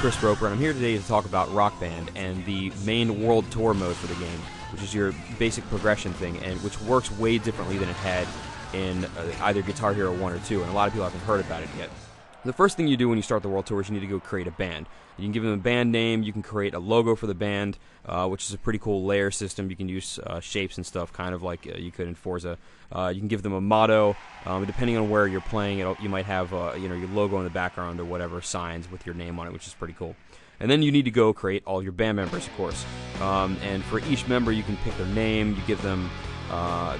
Chris Roper, and I'm here today to talk about Rock Band and the main World Tour mode for the game, which is your basic progression thing, and which works way differently than it had in either Guitar Hero 1 or 2, and a lot of people haven't heard about it yet. The first thing you do when you start the World Tour is you need to go create a band. You can give them a band name, you can create a logo for the band, which is a pretty cool layer system. You can use shapes and stuff, kind of like you could in Forza. You can give them a motto. Depending on where you're playing, you might have your logo in the background or whatever, signs with your name on it, which is pretty cool. And then you need to go create all your band members, of course. And for each member, you can pick their name, you give them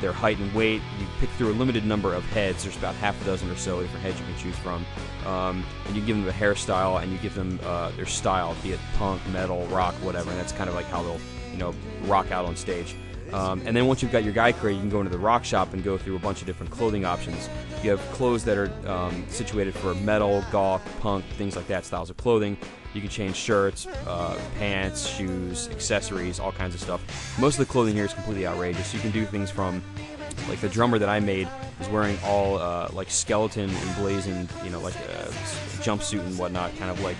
their height and weight. You pick through a limited number of heads. There's about half a dozen or so different heads you can choose from. And you give them a hairstyle, and you give them their style, be it punk, metal, rock, whatever. And that's kind of like how they'll, rock out on stage. And then once you've got your guy created, you can go into the rock shop and go through a bunch of different clothing options. You have clothes that are situated for metal, goth, punk, things like that, styles of clothing. You can change shirts, pants, shoes, accessories, all kinds of stuff. Most of the clothing here is completely outrageous. You can do things from, like the drummer that I made is wearing all like skeleton emblazoned, like a jumpsuit and whatnot, kind of like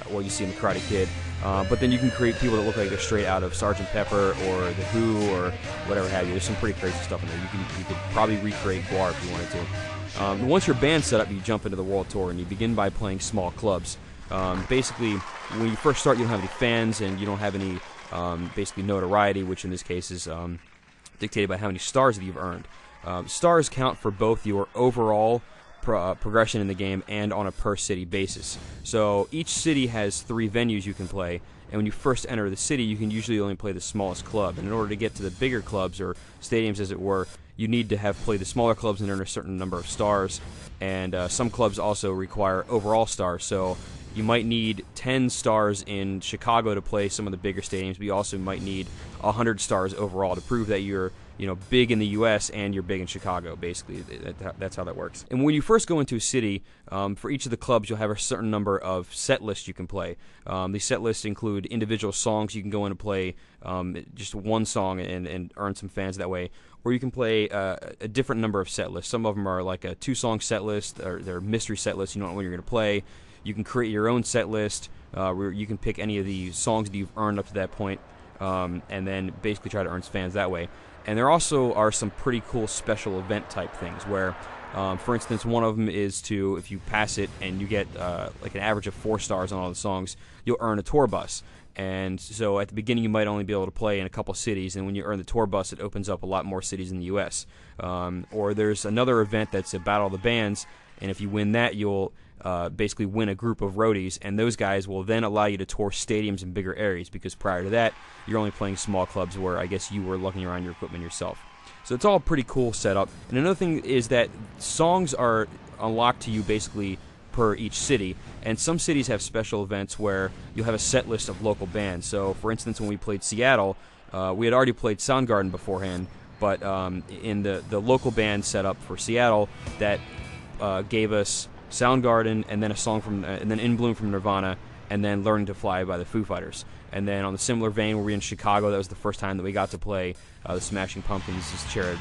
what you see in the Karate Kid. But then you can create people that look like they're straight out of Sgt. Pepper or The Who or whatever have you. There's some pretty crazy stuff in there. You could probably recreate GWAR if you wanted to. Once your band's set up, you jump into the World Tour and you begin by playing small clubs. Basically, when you first start, you don't have any fans and you don't have any basically notoriety, which in this case is dictated by how many stars that you've earned. Stars count for both your overall progression in the game and on a per city basis. So each city has 3 venues you can play, and when you first enter the city, you can usually only play the smallest club. And in order to get to the bigger clubs, or stadiums as it were, you need to have played the smaller clubs and earn a certain number of stars. And some clubs also require overall stars, so you might need 10 stars in Chicago to play some of the bigger stadiums, but you also might need 100 stars overall to prove that you're big in the U.S. and you're big in Chicago, basically. That's how that works. And when you first go into a city, for each of the clubs, you'll have a certain number of set lists you can play. These set lists include individual songs. You can go in and play just one song and earn some fans that way. Or you can play a different number of set lists. Some of them are like a 2-song set list, or they're mystery set lists. You don't know when you're going to play. You can create your own set list where you can pick any of the songs that you've earned up to that point, and then basically try to earn fans that way. And there also are some pretty cool special event type things where, for instance, one of them is to, if you pass it and you get like an average of 4 stars on all the songs, you'll earn a tour bus. And so at the beginning you might only be able to play in a couple cities, and when you earn the tour bus, it opens up a lot more cities in the U.S. Or there's another event that's a Battle of the Bands, and if you win that, you'll basically win a group of roadies, and those guys will then allow you to tour stadiums in bigger areas, because prior to that, you're only playing small clubs where I guess you were looking around your equipment yourself. So it's all a pretty cool setup. And another thing is that songs are unlocked to you basically per each city, and some cities have special events where you'll have a set list of local bands. So for instance, when we played Seattle, we had already played Soundgarden beforehand, but in the local band setup for Seattle, that gave us Soundgarden, and then a song from, and then In Bloom from Nirvana, and then Learning to Fly by the Foo Fighters. And then on the similar vein, where we in Chicago, that was the first time that we got to play the Smashing Pumpkins' Cherub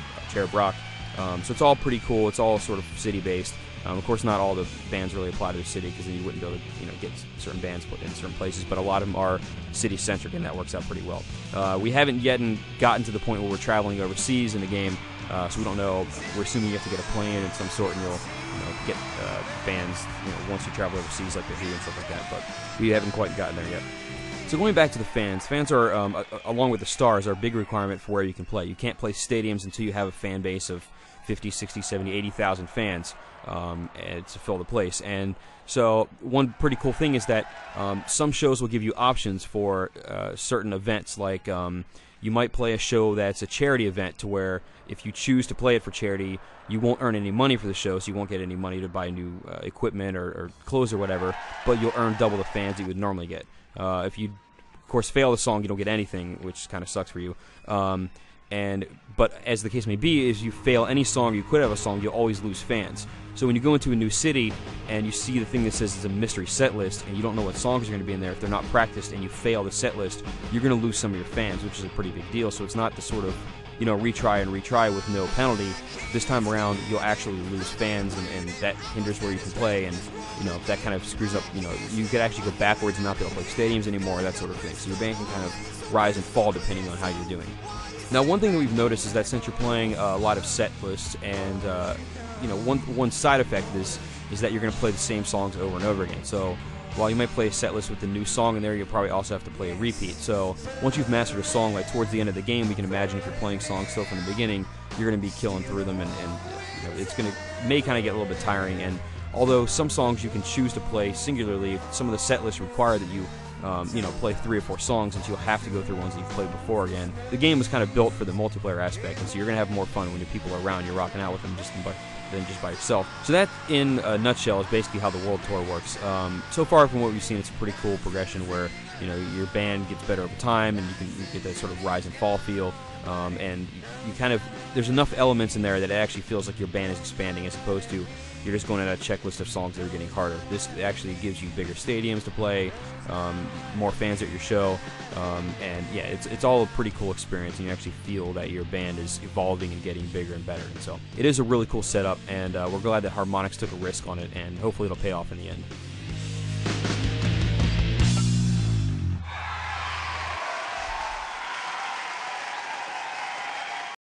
Rock. So it's all pretty cool. It's all sort of city-based. Of course, not all the bands really apply to the city, because then you wouldn't be able to get certain bands put in certain places. But a lot of them are city-centric, and that works out pretty well. We haven't yet gotten to the point where we're traveling overseas in the game, so we don't know. We're assuming you have to get a plane of some sort, and you'll get bands once you travel overseas, like the Who and stuff like that. But we haven't quite gotten there yet. So going back to the fans are, along with the stars, are a big requirement for where you can play. You can't play stadiums until you have a fan base of 50, 60, 70, 80,000 fans to fill the place. And so one pretty cool thing is that some shows will give you options for certain events, like you might play a show that's a charity event, to where if you choose to play it for charity, you won't earn any money for the show, so you won't get any money to buy new equipment or clothes or whatever, but you'll earn double the fans that you would normally get. If you, of course, fail the song, you don't get anything, which kind of sucks for you. But as the case may be, if you fail any song, you quit out of a song, you'll always lose fans. So when you go into a new city and you see the thing that says it's a mystery set list, and you don't know what songs are going to be in there, if they're not practiced and you fail the set list, you're going to lose some of your fans, which is a pretty big deal. So it's not the sort of retry and retry with no penalty, this time around you'll actually lose fans, and that hinders where you can play, and that kind of screws up. You could actually go backwards and not be able to play stadiums anymore, that sort of thing. So your band can kind of rise and fall depending on how you're doing. Now, one thing that we've noticed is that since you're playing a lot of set lists, and one side effect is that you're going to play the same songs over and over again. So while you might play a set list with a new song in there, you'll probably also have to play a repeat. So once you've mastered a song, like towards the end of the game, we can imagine if you're playing songs still from the beginning, you're going to be killing through them, and it's going to may kind of get a little bit tiring. And although some songs you can choose to play singularly, some of the set lists require that you play 3 or 4 songs, and you'll have to go through ones that you've played before again. The game was kind of built for the multiplayer aspect, and so you're going to have more fun when your people are around, you're rocking out with them than just by yourself. So that, in a nutshell, is basically how the World Tour works. So far, from what we've seen, it's a pretty cool progression where your band gets better over time, and you get that sort of rise and fall feel. And you kind of, there's enough elements in there that it actually feels like your band is expanding, as opposed to you're just going at a checklist of songs that are getting harder. This actually gives you bigger stadiums to play, more fans at your show, and yeah, it's all a pretty cool experience, and you actually feel that your band is evolving and getting bigger and better. And so it is a really cool setup, and we're glad that Harmonix took a risk on it, and hopefully it'll pay off in the end.